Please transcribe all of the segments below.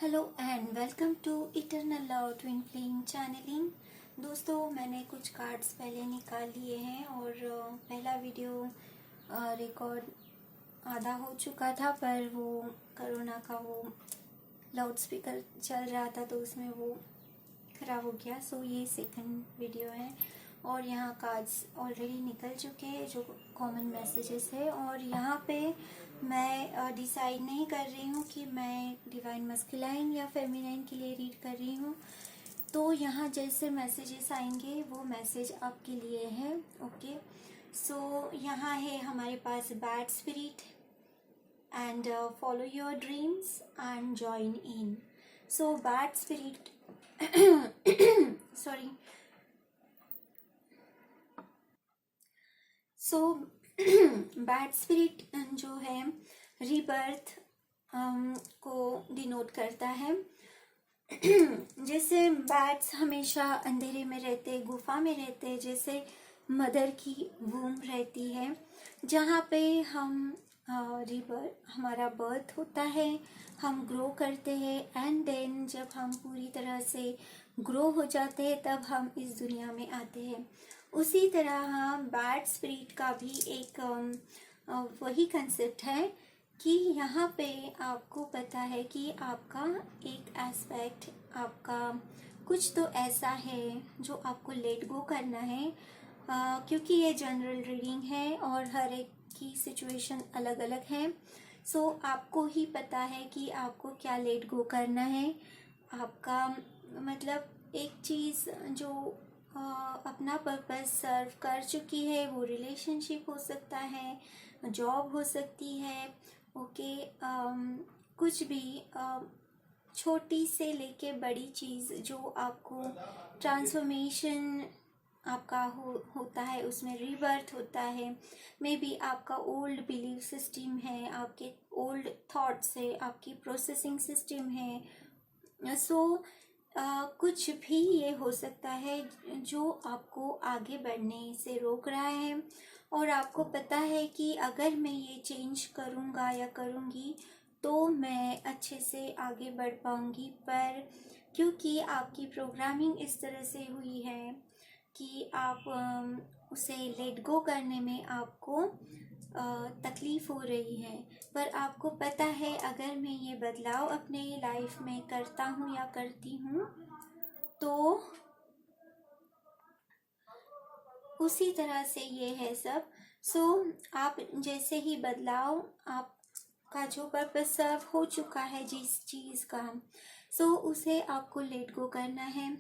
Hello and welcome to eternal love twin flame channeling. दोस्तों, मैंने कुछ कार्ड्स पहले निकाल लिए हैं और पहला वीडियो रिकॉर्ड आधा हो चुका था, पर वो कोरोना का वो लाउड स्पीकर चल रहा था तो उसमें वो ख़राब हो गया। सो ये सेकंड वीडियो है और यहाँ कार्ड्स ऑलरेडी निकल चुके हैं जो कॉमन मैसेजेस है। और यहाँ पे मैं डिसाइड नहीं कर रही हूँ कि मैं डिवाइन मस्कुलाइन या फेमिनाइन के लिए रीड कर रही हूँ। तो यहाँ जैसे मैसेजेस आएंगे वो मैसेज आपके लिए है। ओके, सो यहाँ है हमारे पास bad spirit and follow your dreams and join in. So bad spirit sorry so bad spirit जो है रीबर्थ को डिनोट करता है। जैसे बैट्स हमेशा अंधेरे में रहते, गुफा में रहते, जैसे मदर की वूम रहती है जहाँ पे हम रीबर्थ हमारा बर्थ होता है, हम ग्रो करते हैं एंड देन जब हम पूरी तरह से ग्रो हो जाते हैं तब हम इस दुनिया में आते हैं। उसी तरह बैड स्पिरिट का भी एक वही कंसेप्ट है कि यहाँ पे आपको पता है कि आपका एक एस्पेक्ट, आपका कुछ तो ऐसा है जो आपको लेट गो करना है। क्योंकि ये जनरल रीडिंग है और हर एक की सिचुएशन अलग अलग है। सो आपको ही पता है कि आपको क्या लेट गो करना है। आपका मतलब एक चीज़ जो अपना पर्पस सर्व कर चुकी है, वो रिलेशनशिप हो सकता है, जॉब हो सकती है, ओके, कुछ भी छोटी से लेके बड़ी चीज़ जो आपको ट्रांसफॉर्मेशन आपका होता है, उसमें रीबर्थ होता है। मे बी आपका ओल्ड बिलीफ सिस्टम है, आपके ओल्ड थॉट्स है, आपकी प्रोसेसिंग सिस्टम है। सो कुछ भी ये हो सकता है जो आपको आगे बढ़ने से रोक रहा है और आपको पता है कि अगर मैं ये चेंज करूँगा या करूँगी तो मैं अच्छे से आगे बढ़ पाऊँगी। पर क्योंकि आपकी प्रोग्रामिंग इस तरह से हुई है कि आप उसे लेट गो करने में आपको तकलीफ़ हो रही है, पर आपको पता है अगर मैं ये बदलाव अपने लाइफ में करता हूँ या करती हूँ तो उसी तरह से ये है सब। सो आप जैसे ही बदलाव, आपका जो पर्पस सर्व हो चुका है जिस चीज़ का, सो उसे आपको लेट गो करना है।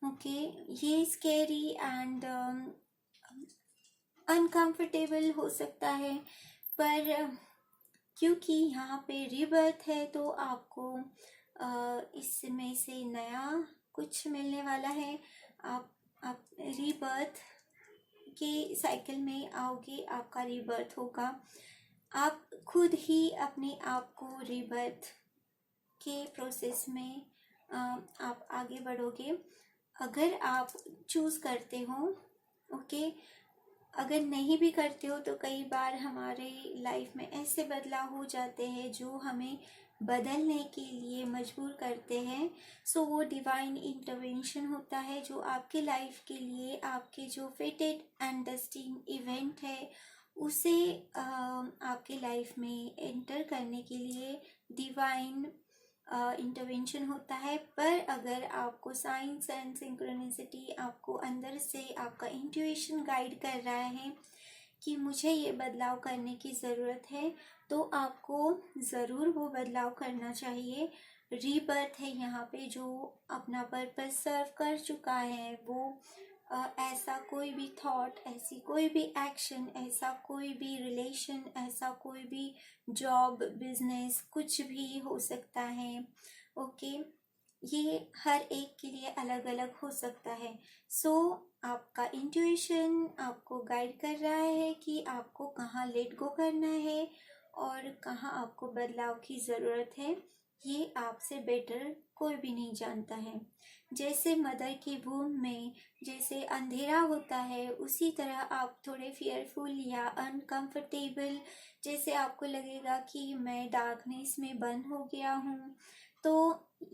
ओके, ये स्केरी एंड अनकंफर्टेबल हो सकता है, पर क्योंकि यहाँ पे रीबर्थ है तो आपको इसमें से नया कुछ मिलने वाला है। आप रीबर्थ के साइकिल में आओगे, आपका रीबर्थ होगा। आप खुद ही अपने आप को रीबर्थ के प्रोसेस में आप आगे बढ़ोगे अगर आप चूज़ करते हो। ओके, अगर नहीं भी करते हो तो कई बार हमारे लाइफ में ऐसे बदलाव हो जाते हैं जो हमें बदलने के लिए मजबूर करते हैं। सो वो डिवाइन इंटरवेंशन होता है जो आपके लाइफ के लिए, आपके जो फेटेड एंड डेस्टिन इवेंट है उसे आपके लाइफ में एंटर करने के लिए डिवाइन इंटरवेंशन होता है। पर अगर आपको साइंस एंड सिंक्रोनिसिटी, आपको अंदर से आपका इंट्यूशन गाइड कर रहा है कि मुझे ये बदलाव करने की ज़रूरत है, तो आपको ज़रूर वो बदलाव करना चाहिए। रीबर्थ है यहाँ पे जो अपना पर्पस सर्व कर चुका है, वो ऐसा कोई भी थॉट, ऐसी कोई भी एक्शन, ऐसा कोई भी रिलेशन, ऐसा कोई भी जॉब, बिजनेस, कुछ भी हो सकता है। ओके, ये हर एक के लिए अलग अलग हो सकता है। सो आपका इंट्यूशन आपको गाइड कर रहा है कि आपको कहाँ लेट गो करना है और कहाँ आपको बदलाव की ज़रूरत है। ये आपसे बेटर कोई भी नहीं जानता है। जैसे मदर की वूम में जैसे अंधेरा होता है, उसी तरह आप थोड़े फियरफुल या अनकंफर्टेबल, जैसे आपको लगेगा कि मैं डार्कनेस में बंद हो गया हूँ, तो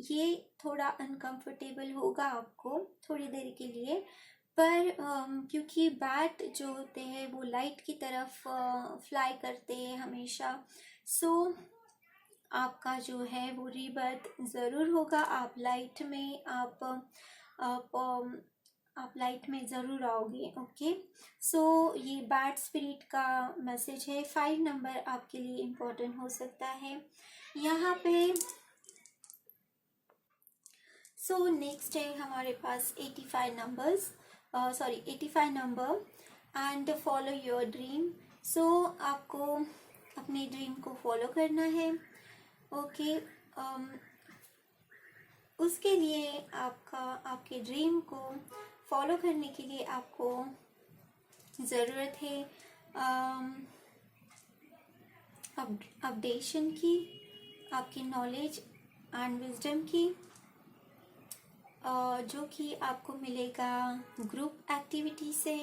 ये थोड़ा अनकंफर्टेबल होगा आपको थोड़ी देर के लिए, पर क्योंकि बैट जो होते हैं वो लाइट की तरफ फ्लाई करते हैं हमेशा, सो आपका जो है वो रीबर्थ ज़रूर होगा। आप लाइट में आप लाइट में ज़रूर आओगे। ओके, सो ये बैड स्पिरिट का मैसेज है। 5 नंबर आपके लिए इम्पोर्टेंट हो सकता है यहाँ पे। सो नेक्स्ट है हमारे पास 85 numbers, 85 number, and follow your dream. So आपको अपने ड्रीम को फॉलो करना है। ओके, उसके लिए आपके ड्रीम को फॉलो करने के लिए आपको ज़रूरत है अपडेशन की, आपकी नॉलेज एंड विजडम की, जो कि आपको मिलेगा ग्रुप एक्टिविटी से,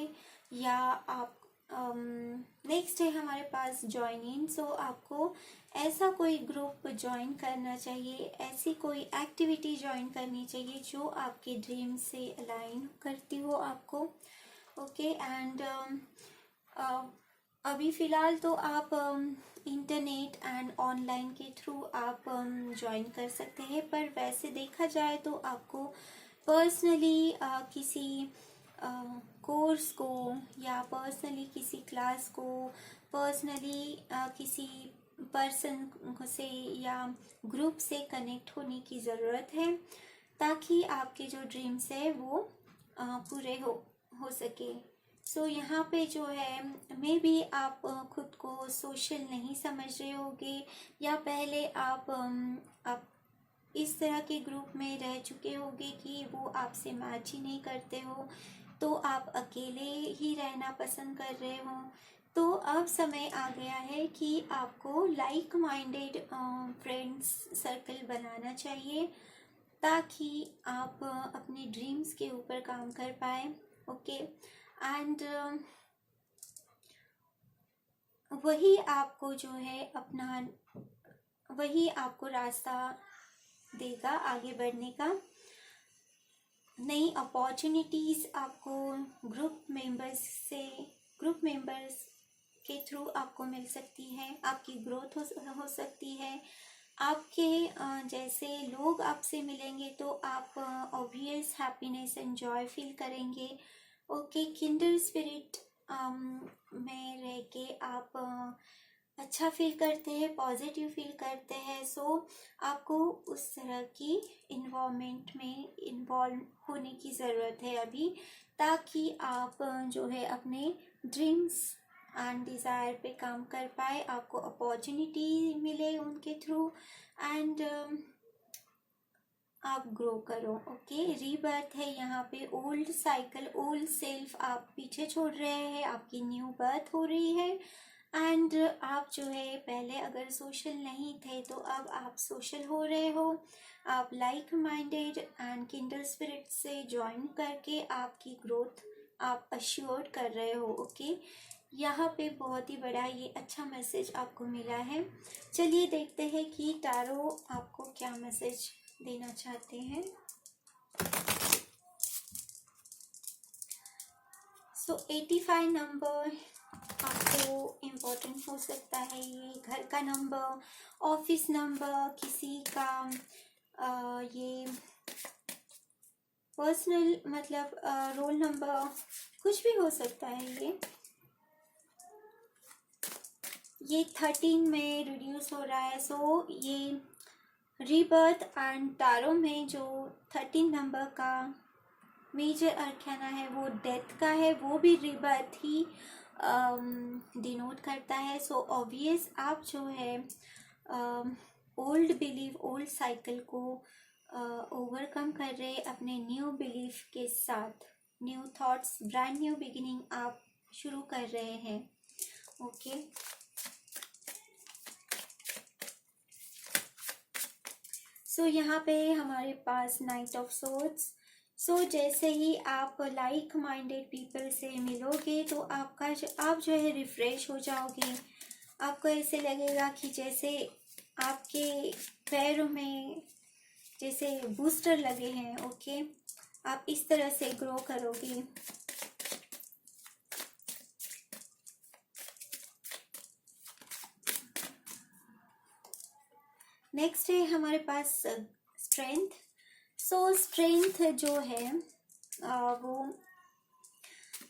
या आप नेक्स्ट है हमारे पास ज्वाइन इन। सो आपको ऐसा कोई ग्रुप ज्वाइन करना चाहिए, ऐसी कोई एक्टिविटी ज्वाइन करनी चाहिए जो आपके ड्रीम से अलाइन करती हो आपको। ओके, एंड अभी फ़िलहाल तो आप इंटरनेट एंड ऑनलाइन के थ्रू आप ज्वाइन कर सकते हैं, पर वैसे देखा जाए तो आपको पर्सनली किसी कोर्स को, या पर्सनली किसी क्लास को, पर्सनली किसी पर्सन से या ग्रुप से कनेक्ट होने की ज़रूरत है, ताकि आपके जो ड्रीम्स है वो पूरे हो सके। सो यहाँ पे जो है, मे बी आप खुद को सोशल नहीं समझ रहे होगे, या पहले आप इस तरह के ग्रुप में रह चुके होगे कि वो आपसे मैच ही नहीं करते हो, तो आप अकेले ही रहना पसंद कर रहे हो। तो अब समय आ गया है कि आपको लाइक माइंडेड फ्रेंड्स सर्कल बनाना चाहिए, ताकि आप अपने ड्रीम्स के ऊपर काम कर पाए। ओके, एंड वही आपको जो है वही आपको रास्ता देगा आगे बढ़ने का। नई अपॉर्चुनिटीज़ आपको ग्रुप मेंबर्स के थ्रू आपको मिल सकती है, आपकी ग्रोथ हो सकती है। आपके जैसे लोग आपसे मिलेंगे तो आप obvious happiness and Joy feel करेंगे। ओके, किंडर स्पिरिट में रह के आप अच्छा फील करते हैं, पॉजिटिव फील करते हैं। सो आपको उस तरह की इन्वॉल्वमेंट में इन्वॉल्व होने की ज़रूरत है अभी, ताकि आप जो है अपने ड्रीम्स एंड डिज़ायर पे काम कर पाए, आपको अपॉर्चुनिटी मिले उनके थ्रू, एंड आप ग्रो करो। ओके, रीबर्थ है यहाँ पे। ओल्ड साइकिल, ओल्ड सेल्फ आप पीछे छोड़ रहे हैं, आपकी न्यू बर्थ हो रही है, एंड आप जो है पहले अगर सोशल नहीं थे तो अब आप सोशल हो रहे हो। आप like minded and Kinder spirit से ज्वाइन करके आपकी ग्रोथ आप अश्योर्ड कर रहे हो। ओके, यहाँ पे बहुत ही बड़ा ये अच्छा मैसेज आपको मिला है। चलिए देखते हैं कि टारो आपको क्या मैसेज देना चाहते हैं। सो 85 नंबर आपको इम्पोर्टेंट हो सकता है। ये घर का नंबर, ऑफिस नंबर, किसी का ये पर्सनल मतलब रोल नंबर, कुछ भी हो सकता है। ये 13 में रिड्यूस हो रहा है। सो ये रीबर्थ एंड टारो में जो 13 नंबर का मेजर अर्खाना है वो डेथ का है, वो भी रीबर्थ ही डिनोट करता है। सो ऑब्वियस आप जो है ओल्ड बिलीफ, ओल्ड साइकिल को ओवरकम कर रहे अपने न्यू बिलीफ के साथ। New thoughts, brand new beginning आप शुरू कर रहे हैं। ओके, सो यहाँ पे हमारे पास नाइट ऑफ सोर्ड्स। सो जैसे ही आप लाइक माइंडेड पीपल से मिलोगे तो आप जो है रिफ्रेश हो जाओगे। आपको ऐसे लगेगा कि जैसे आपके पैरों में जैसे बूस्टर लगे हैं। ओके, आप इस तरह से ग्रो करोगी। नेक्स्ट है हमारे पास स्ट्रेंथ। सो स्ट्रेंथ जो है वो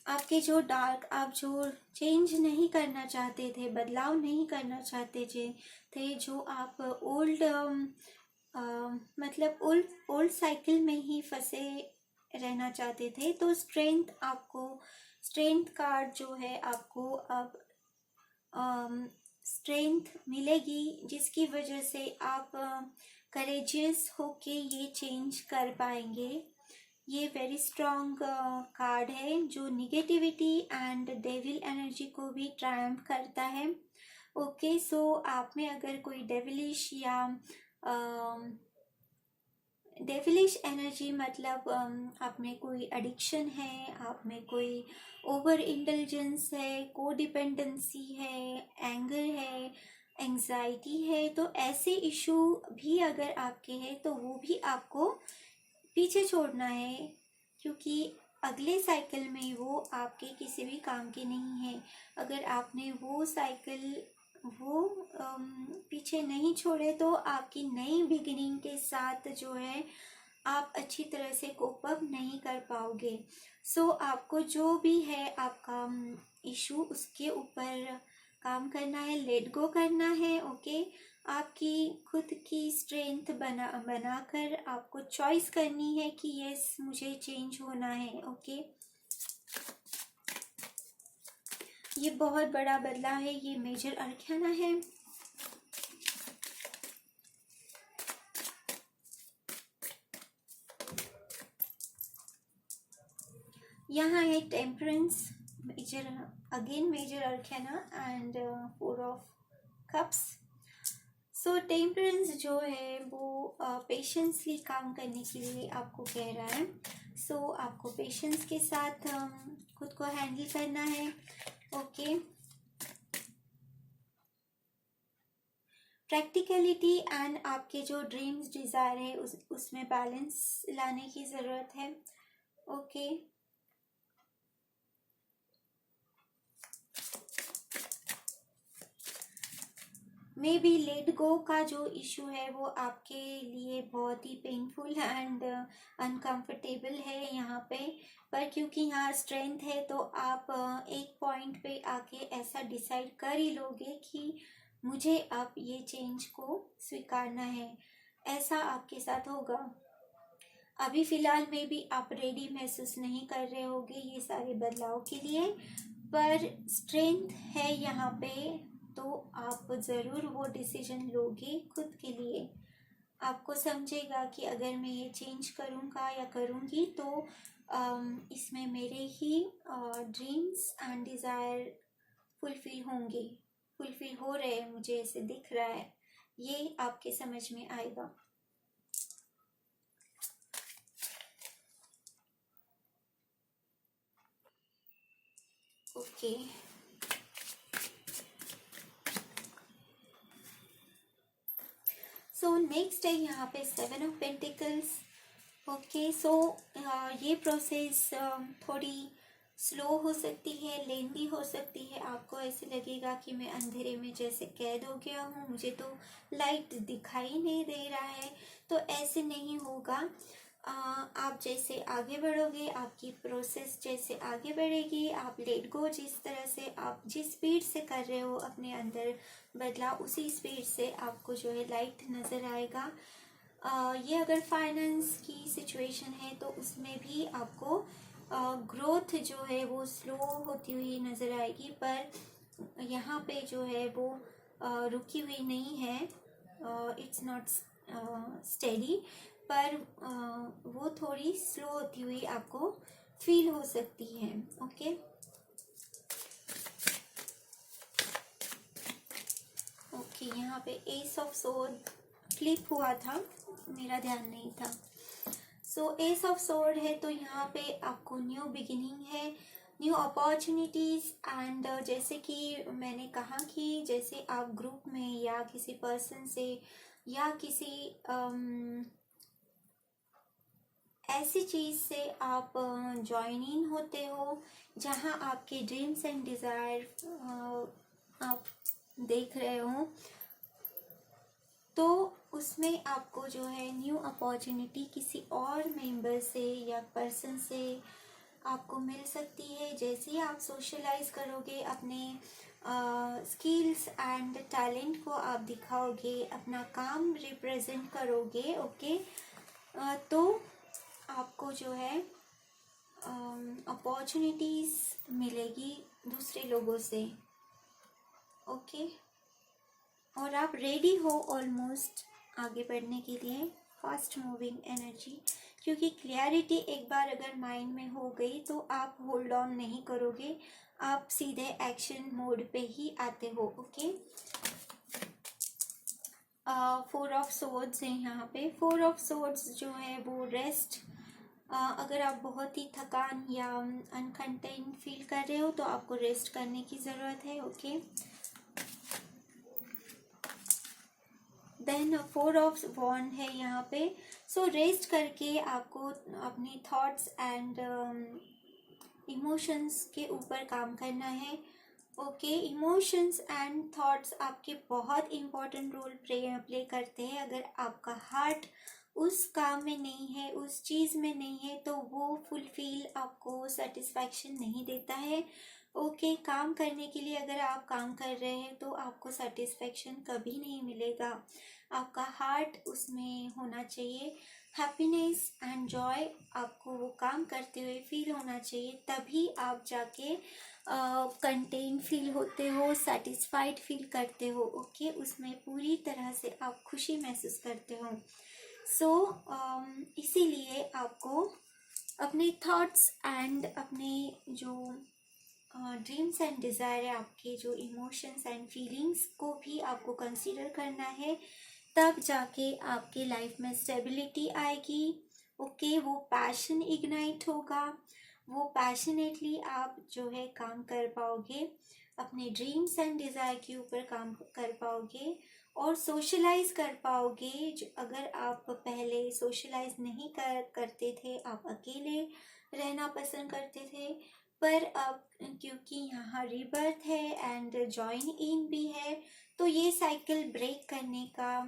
आपके जो डार्क, आप जो चेंज नहीं करना चाहते थे, बदलाव नहीं करना चाहते थे जो आप ओल्ड मतलब ओल्ड साइकिल में ही फंसे रहना चाहते थे, तो स्ट्रेंथ आपको, स्ट्रेंथ कार्ड जो है आपको अब स्ट्रेंथ मिलेगी, जिसकी वजह से आप करेजियस होके ये चेंज कर पाएंगे। ये वेरी स्ट्रॉन्ग कार्ड है जो निगेटिविटी एंड डेविल एनर्जी को भी ट्रायम्फ करता है। ओके, सो आप में अगर कोई डेविलिश या डेविलिश एनर्जी मतलब आप में कोई एडिक्शन है, आप में कोई ओवर इंटेलिजेंस है, को डिपेंडेंसी है, एंगर है, एंजाइटी है, तो ऐसे इशू भी अगर आपके हैं तो वो भी आपको पीछे छोड़ना है, क्योंकि अगले साइकिल में वो आपके किसी भी काम के नहीं है। अगर आपने वो साइकिल पीछे नहीं छोड़े तो आपकी नई बिगिनिंग के साथ जो है आप अच्छी तरह से कोप अप नहीं कर पाओगे। सो आपको जो भी है आपका इशू, उसके ऊपर काम करना है, लेट गो करना है। ओके, आपकी खुद की स्ट्रेंथ बनाकर आपको चॉइस करनी है कि यस मुझे चेंज होना है। ओके, ये बहुत बड़ा बदलाव है, ये मेजर अरकाना है। यहाँ है temperance, major again major arcana and 4 of cups. So temperance जो है वो पेशेंसली काम करने के लिए आपको कह रहा है। सो आपको पेशेंस के साथ खुद को हैंडल करना है। ओके, प्रैक्टिकलिटी एंड आपके जो ड्रीम्स डिज़ायर है उसमें बैलेंस लाने की ज़रूरत है। Okay, may be let go का जो इशू है वो आपके लिए बहुत ही पेनफुल एंड अनकंफर्टेबल है यहाँ पे, पर क्योंकि यहाँ स्ट्रेंथ है तो आप एक पॉइंट पे आके ऐसा डिसाइड कर ही लोगे कि मुझे अब ये चेंज को स्वीकारना है। ऐसा आपके साथ होगा। अभी फ़िलहाल में भी आप रेडी महसूस नहीं कर रहे होगे ये सारे बदलाव के लिए, पर स्ट्रेंथ है यहाँ पे, तो आप ज़रूर वो डिसीजन लोगे खुद के लिए। आपको समझेगा कि अगर मैं ये चेंज करूँगा या करूँगी तो इसमें मेरे ही ड्रीम्स एंड डिज़ायर फुलफिल होंगे, फुलफिल हो रहे हैं, मुझे ऐसे दिख रहा है, ये आपके समझ में आएगा। ओके, सो नेक्स्ट है यहाँ पे 7 ऑफ पेंटिकल्स। ओके, सो ये प्रोसेस थोड़ी स्लो हो सकती है, लेंदी हो सकती है। आपको ऐसे लगेगा कि मैं अंधेरे में जैसे कैद हो गया हूँ, मुझे तो लाइट दिखाई नहीं दे रहा है, तो ऐसे नहीं होगा। आप जैसे आगे बढ़ोगे, आपकी प्रोसेस जैसे आगे बढ़ेगी, आप लेट गो जिस तरह से आप जिस स्पीड से कर रहे हो अपने अंदर बदलाव, उसी स्पीड से आपको जो है लाइट नज़र आएगा। ये अगर फाइनेंस की सिचुएशन है तो उसमें भी आपको ग्रोथ जो है वो स्लो होती हुई नज़र आएगी, पर यहाँ पे जो है वो रुकी हुई नहीं है, इट्स नॉट स्टेडी, पर वो थोड़ी स्लो होती हुई आपको फील हो सकती है। ओके, ओके, यहाँ पे एस ऑफ सोर्ड फ्लिप हुआ था, मेरा ध्यान नहीं था। सो एस ऑफ सोर्ड है तो यहाँ पे आपको न्यू बिगिनिंग है, न्यू अपॉर्चुनिटीज़ एंड जैसे कि मैंने कहा कि जैसे आप ग्रुप में या किसी पर्सन से या किसी ऐसी चीज़ से आप ज्वाइन इन होते हो जहाँ आपके ड्रीम्स एंड डिज़ायर आप देख रहे हो, तो उसमें आपको जो है न्यू अपॉर्चुनिटी किसी और मेंबर से या पर्सन से आपको मिल सकती है। जैसे ही आप सोशलाइज करोगे, अपने स्किल्स एंड टैलेंट को आप दिखाओगे, अपना काम रिप्रेजेंट करोगे, ओके, तो आपको जो है अपॉर्चुनिटीज़ मिलेगी दूसरे लोगों से, ओके। और आप रेडी हो ऑलमोस्ट आगे बढ़ने के लिए, फास्ट मूविंग एनर्जी, क्योंकि क्लैरिटी एक बार अगर माइंड में हो गई तो आप होल्ड ऑन नहीं करोगे, आप सीधे एक्शन मोड पे ही आते हो, ओके। 4 ऑफ सोर्ड्स है यहाँ पे। 4 ऑफ सोर्ड्स जो है वो रेस्ट, अगर आप बहुत ही थकान या अनकंटेंट फील कर रहे हो तो आपको रेस्ट करने की ज़रूरत है, ओके। देन 4 ऑफ वॉन्ड है यहाँ पे। सो रेस्ट करके आपको अपने थॉट्स एंड इमोशंस के ऊपर काम करना है, ओके। इमोशंस एंड थॉट्स आपके बहुत इम्पोर्टेंट रोल प्ले करते हैं। अगर आपका हार्ट उस काम में नहीं है, उस चीज़ में नहीं है, तो वो फुलफिल आपको सेटिस्फैक्शन नहीं देता है, ओके। काम करने के लिए अगर आप काम कर रहे हैं तो आपको सेटिस्फैक्शन कभी नहीं मिलेगा। आपका हार्ट उसमें होना चाहिए, हैप्पीनेस एंड जॉय आपको वो काम करते हुए फील होना चाहिए, तभी आप जाके कंटेंट फील होते हो, सेटिस्फाइड फील करते हो, ओके। उसमें पूरी तरह से आप खुशी महसूस करते हो। सो इसीलिए आपको अपने थॉट्स एंड अपने जो ड्रीम्स एंड डिज़ायर है, आपके जो इमोशंस एंड फीलिंग्स को भी आपको कंसीडर करना है, तब जाके आपके लाइफ में स्टेबिलिटी आएगी, ओके। वो पैशन इग्नाइट होगा, वो पैशनेटली आप जो है काम कर पाओगे, अपने ड्रीम्स एंड डिज़ायर के ऊपर काम कर पाओगे और सोशलाइज कर पाओगे। अगर आप पहले सोशलाइज नहीं करते थे, आप अकेले रहना पसंद करते थे, पर अब क्योंकि यहाँ रीबर्थ है एंड जॉइन इन भी है, तो ये साइकिल ब्रेक करने का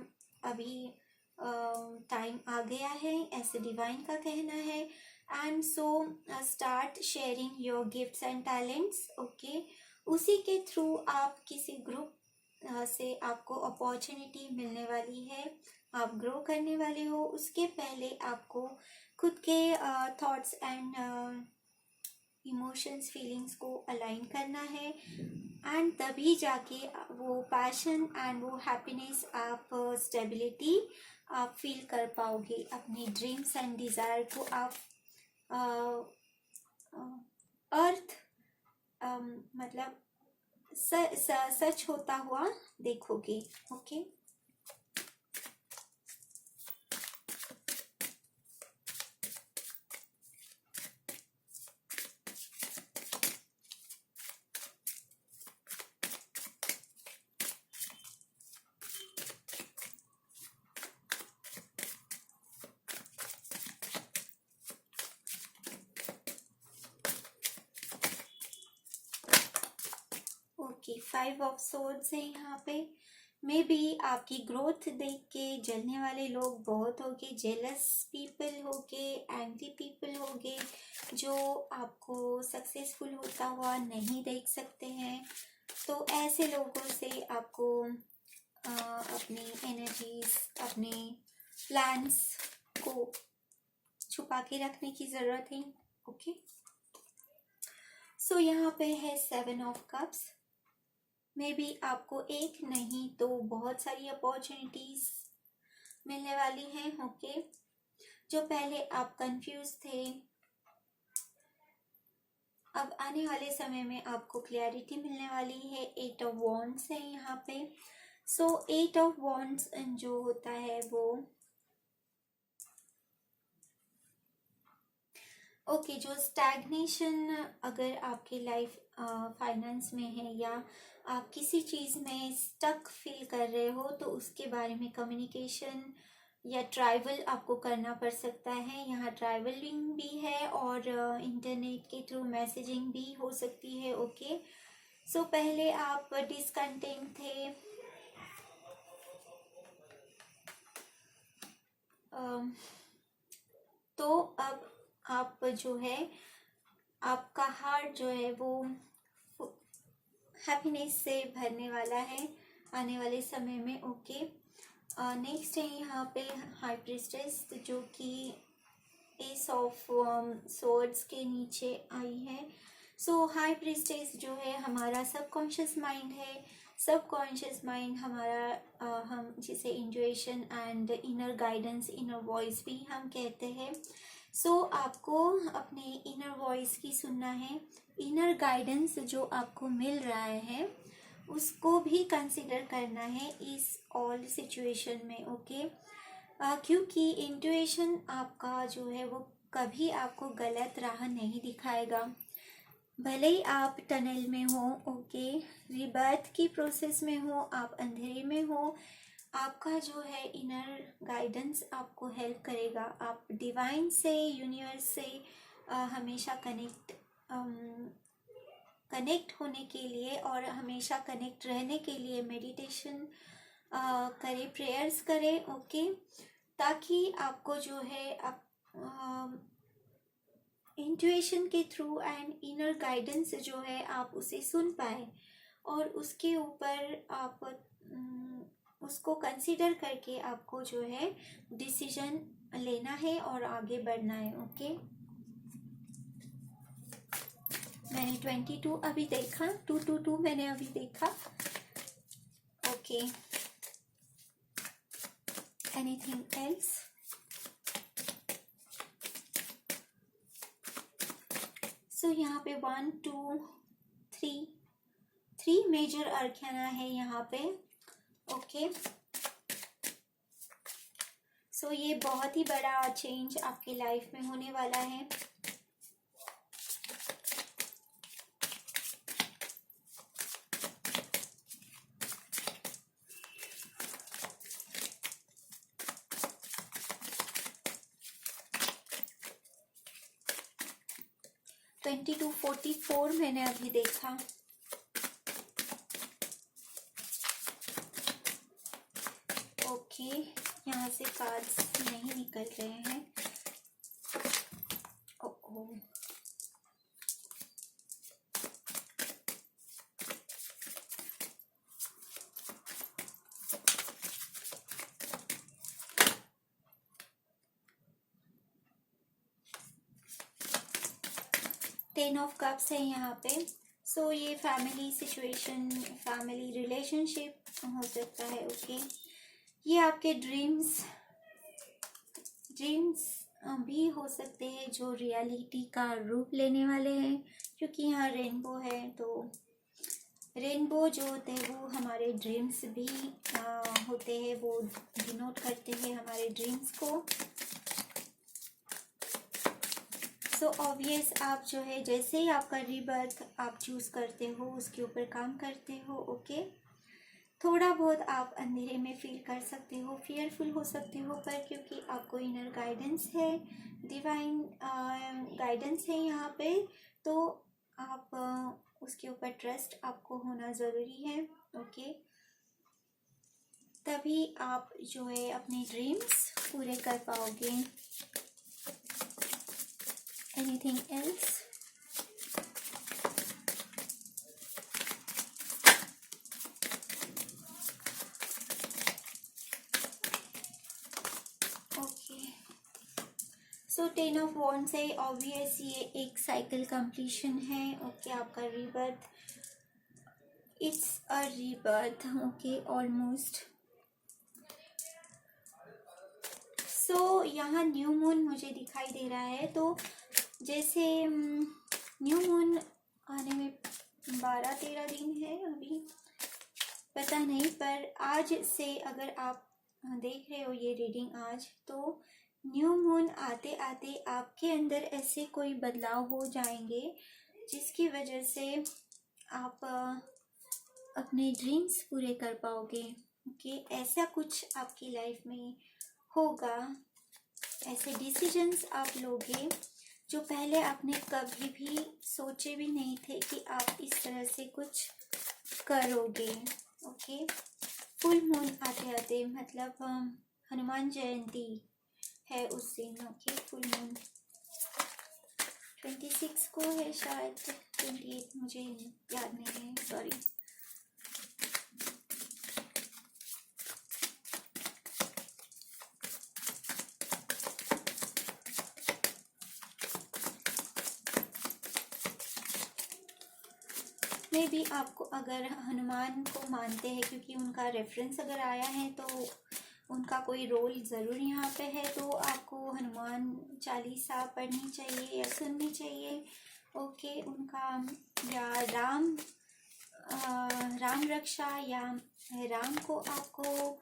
अभी टाइम आ गया है, ऐसे डिवाइन का कहना है। And so start sharing your gifts and talents, okay. उसी के थ्रू आप किसी ग्रुप से आपको अपॉर्चुनिटी मिलने वाली है, आप ग्रो करने वाले हो। उसके पहले आपको खुद के थॉट्स एंड इमोशंस फीलिंग्स को अलाइन करना है, एंड तभी जाके वो पैशन एंड वो हैप्पीनेस, आप स्टेबिलिटी आप फील कर पाओगे। अपने ड्रीम्स एंड डिज़ायर को आप अर्थ मतलब सच होता हुआ देखोगे, ओके। ओके, 5 ऑफ सोर्ड्स है यहाँ पे। मे बी आपकी ग्रोथ देख के जलने वाले लोग बहुत होंगे, जेलस पीपल होंगे, एंटी पीपल होंगे, जो आपको सक्सेसफुल होता हुआ नहीं देख सकते हैं। तो ऐसे लोगों से आपको अपनी एनर्जीज, अपने प्लान्स को छुपा के रखने की ज़रूरत है, ओके। सो यहाँ पे है 7 ऑफ कप्स। मे बी आपको एक नहीं तो बहुत सारी अपॉर्चुनिटीज मिलने वाली हैं, ओके। जो पहले आप कंफ्यूज थे, अब आने वाले समय में आपको क्लैरिटी मिलने वाली है। 8 ऑफ वॉन्ड्स है यहाँ पे। सो 8 ऑफ वॉन्ड्स जो होता है वो ओके, जो स्टैग्नेशन अगर आपकी लाइफ फाइनेंस में है या आप किसी चीज़ में स्टक फील कर रहे हो, तो उसके बारे में कम्युनिकेशन या ट्रैवल आपको करना पड़ सकता है। यहाँ ट्रैवलिंग भी है और इंटरनेट के थ्रू मैसेजिंग भी हो सकती है। ओके, सो पहले आप डिसकंटेंट थे, तो अब आप जो है, आपका हार्ट जो है वो हैप्पीनेस से भरने वाला है आने वाले समय में। ओके, नेक्स्ट है यहाँ पे हाई प्रिस्टेस, जो कि एस ऑफ सोर्ड्स के नीचे आई है। सो हाई प्रिस्टेस जो है हमारा सबकॉन्शियस माइंड है। सबकॉन्शियस माइंड हमारा हम जिसे intuition and inner guidance, inner voice भी हम कहते हैं। सो आपको अपने इनर वॉइस की सुनना है। इनर गाइडेंस जो आपको मिल रहा है उसको भी कंसिडर करना है इस ऑल सिचुएशन में। ओके, क्योंकि इंट्यूशन आपका जो है वो कभी आपको गलत राह नहीं दिखाएगा, भले ही आप टनल में हो। ओके, रीबर्थ की प्रोसेस में हो, आप अंधेरे में हो, आपका जो है इनर गाइडेंस आपको हेल्प करेगा। आप डिवाइन से, यूनिवर्स से हमेशा कनेक्ट होने के लिए और हमेशा कनेक्ट रहने के लिए मेडिटेशन करें, प्रेयर्स करें। ओके, ताकि आपको जो है इंट्यूशन के थ्रू एंड इनर गाइडेंस जो है आप उसे सुन पाए और उसके ऊपर आप उसको कंसीडर करके आपको जो है डिसीजन लेना है और आगे बढ़ना है। ओके, मैंने 22 अभी देखा, 222 मैंने अभी देखा। Okay, anything else? सो यहाँ पे 1 2 3 मेजर अरकाना है यहाँ पे। ओके, सो ये बहुत ही बड़ा चेंज आपकी लाइफ में होने वाला है। ट्वेंटी 44 मैंने अभी देखा। ओके, यहाँ से कार्ड्स नहीं निकल रहे हैं। ओह, 10 ऑफ कप्स है यहाँ पे। सो ये फैमिली सिचुएशन, फैमिली रिलेशनशिप हो सकता है। ओके, ये आपके ड्रीम्स भी हो सकते हैं जो रियलिटी का रूप लेने वाले हैं, क्योंकि यहाँ रेनबो है। तो रेनबो जो होते हैं वो हमारे ड्रीम्स भी होते हैं, वो डिनोट करते हैं हमारे ड्रीम्स को। सो ऑब्वियस आप जो है जैसे ही आपका रीबर्थ आप चूज करते हो उसके ऊपर काम करते हो। ओके, थोड़ा बहुत आप अंधेरे में फील कर सकते हो, फियरफुल हो सकते हो, पर क्योंकि आपको इनर गाइडेंस है, डिवाइन गाइडेंस है यहाँ पे, तो आप उसके ऊपर ट्रस्ट आपको होना ज़रूरी है। ओके, तभी आप जो है अपने ड्रीम्स पूरे कर पाओगे। Anything else? So 10 of wands है। ऑब्वियस ये एक साइकिल कंप्लीशन है। ओके, आपका rebirth, it's a rebirth. Okay, almost. So यहाँ न्यू मून मुझे दिखाई दे रहा है, तो जैसे न्यू मून आने में 12-13 दिन है अभी, पता नहीं, पर आज से अगर आप देख रहे हो ये रीडिंग आज, तो न्यू मून आते आते आपके अंदर ऐसे कोई बदलाव हो जाएंगे जिसकी वजह से आप अपने ड्रीम्स पूरे कर पाओगे। ओके, ऐसा कुछ आपकी लाइफ में होगा, ऐसे डिसीजंस आप लोगे जो पहले आपने कभी भी सोचे भी नहीं थे कि आप इस तरह से कुछ करोगे। ओके, फुल मून आते आते मतलब हनुमान जयंती है उस दिन। ओके, फुल मून 26 को है शायद, 28 मुझे याद नहीं है, सॉरी। मे भी आपको, अगर हनुमान को मानते हैं क्योंकि उनका रेफरेंस अगर आया है तो उनका कोई रोल ज़रूर यहाँ पे है, तो आपको हनुमान चालीसा पढ़नी चाहिए या सुननी चाहिए। ओके, उनका या राम रक्षा या राम को आपको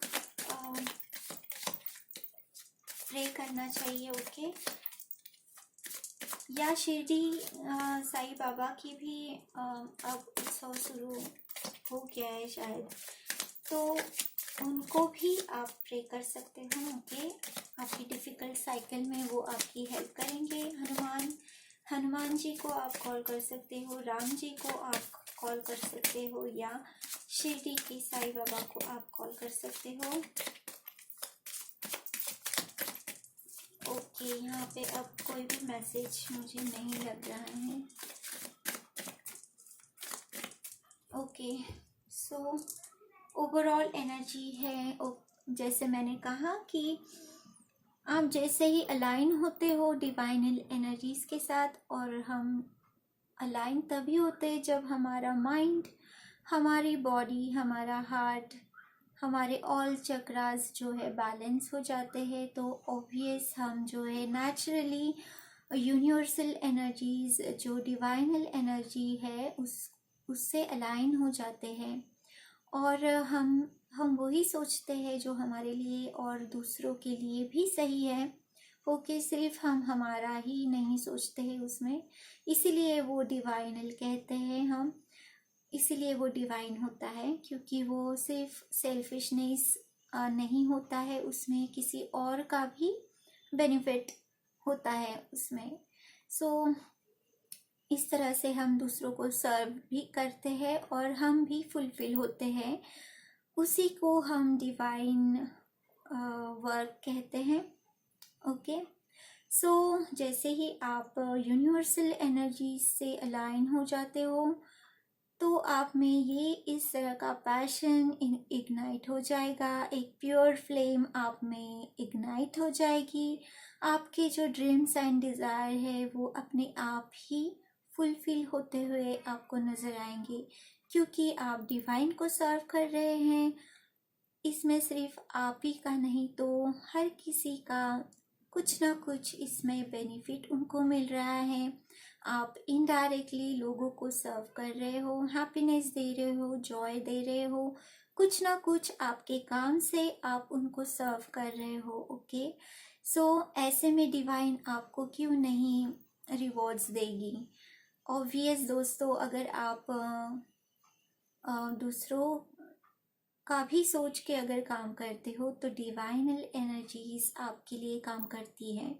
प्रे करना चाहिए। ओके, या शिरडी साईं बाबा की भी अब उत्सव शुरू हो गया है शायद, तो उनको भी आप प्रे कर सकते हो। ओके, आपकी डिफ़िकल्ट साइकिल में वो आपकी हेल्प करेंगे। हनुमान जी को आप कॉल कर सकते हो, राम जी को आप कॉल कर सकते हो, या शिरडी के साईं बाबा को आप कॉल कर सकते हो। ओके, यहाँ पे अब कोई भी मैसेज मुझे नहीं लग रहा है। ओके, सो ओवरऑल एनर्जी है, जैसे मैंने कहा कि आप जैसे ही अलाइन होते हो डिवाइन एनर्जीज के साथ, और हम अलाइन तभी होते हैं जब हमारा माइंड, हमारी बॉडी, हमारा हार्ट, हमारे ऑल चक्रास जो है बैलेंस हो जाते हैं, तो ऑब्वियस हम जो है नेचुरली यूनिवर्सल एनर्जीज जो डिवाइनल एनर्जी है उससे अलाइन हो जाते हैं, और हम वही सोचते हैं जो हमारे लिए और दूसरों के लिए भी सही है। ओके, सिर्फ हम हमारा ही नहीं सोचते हैं उसमें, इसीलिए वो डिवाइनल कहते हैं हम, इसीलिए वो डिवाइन होता है, क्योंकि वो सिर्फ सेल्फिशनेस नहीं होता है उसमें, किसी और का भी बेनिफिट होता है उसमें। सो इस तरह से हम दूसरों को सर्व भी करते हैं और हम भी फुलफिल होते हैं, उसी को हम डिवाइन वर्क कहते हैं। ओके, सो जैसे ही आप यूनिवर्सल एनर्जी से अलाइन हो जाते हो तो आप में ये इस तरह का पैशन इग्नाइट हो जाएगा, एक प्योर फ्लेम आप में इग्नाइट हो जाएगी। आपके जो ड्रीम्स एंड डिज़ायर है वो अपने आप ही फुलफिल होते हुए आपको नज़र आएंगे, क्योंकि आप डिवाइन को सर्व कर रहे हैं। इसमें सिर्फ आप ही का नहीं तो हर किसी का कुछ ना कुछ इसमें बेनिफिट उनको मिल रहा है। आप इनडायरेक्टली लोगों को सर्व कर रहे हो, हैप्पीनेस दे रहे हो, जॉय दे रहे हो, कुछ ना कुछ आपके काम से आप उनको सर्व कर रहे हो। ओके, सो ऐसे में डिवाइन आपको क्यों नहीं रिवॉर्ड्स देगी। ऑब्वियस दोस्तों, अगर आप दूसरों का भी सोच के अगर काम करते हो तो डिवाइनल एनर्जीज आपके लिए काम करती है।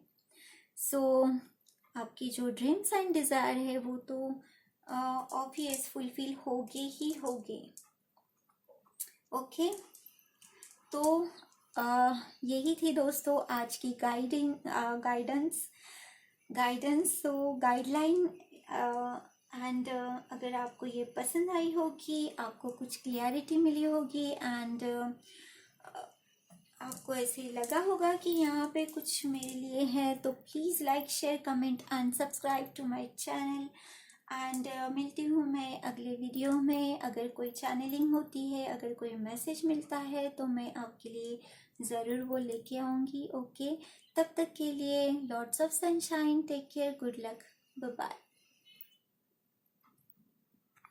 सो आपकी जो ड्रीम्स एंड डिज़ायर है वो तो ऑब्वियस फुलफिल होगे ही होगे। ओके, तो यही थी दोस्तों आज की गाइडेंस तो गाइडलाइन। एंड अगर आपको ये पसंद आई होगी, आपको कुछ क्लियरिटी मिली होगी, एंड आपको ऐसे लगा होगा कि यहाँ पे कुछ मेरे लिए है, तो please like, share, comment and subscribe to my channel. And मिलती हूँ मैं अगले वीडियो में। अगर कोई चैनलिंग होती है, अगर कोई मैसेज मिलता है तो मैं आपके लिए ज़रूर वो लेके आऊँगी। ओके, तब तक के लिए lots of sunshine, take care, good luck, bye bye.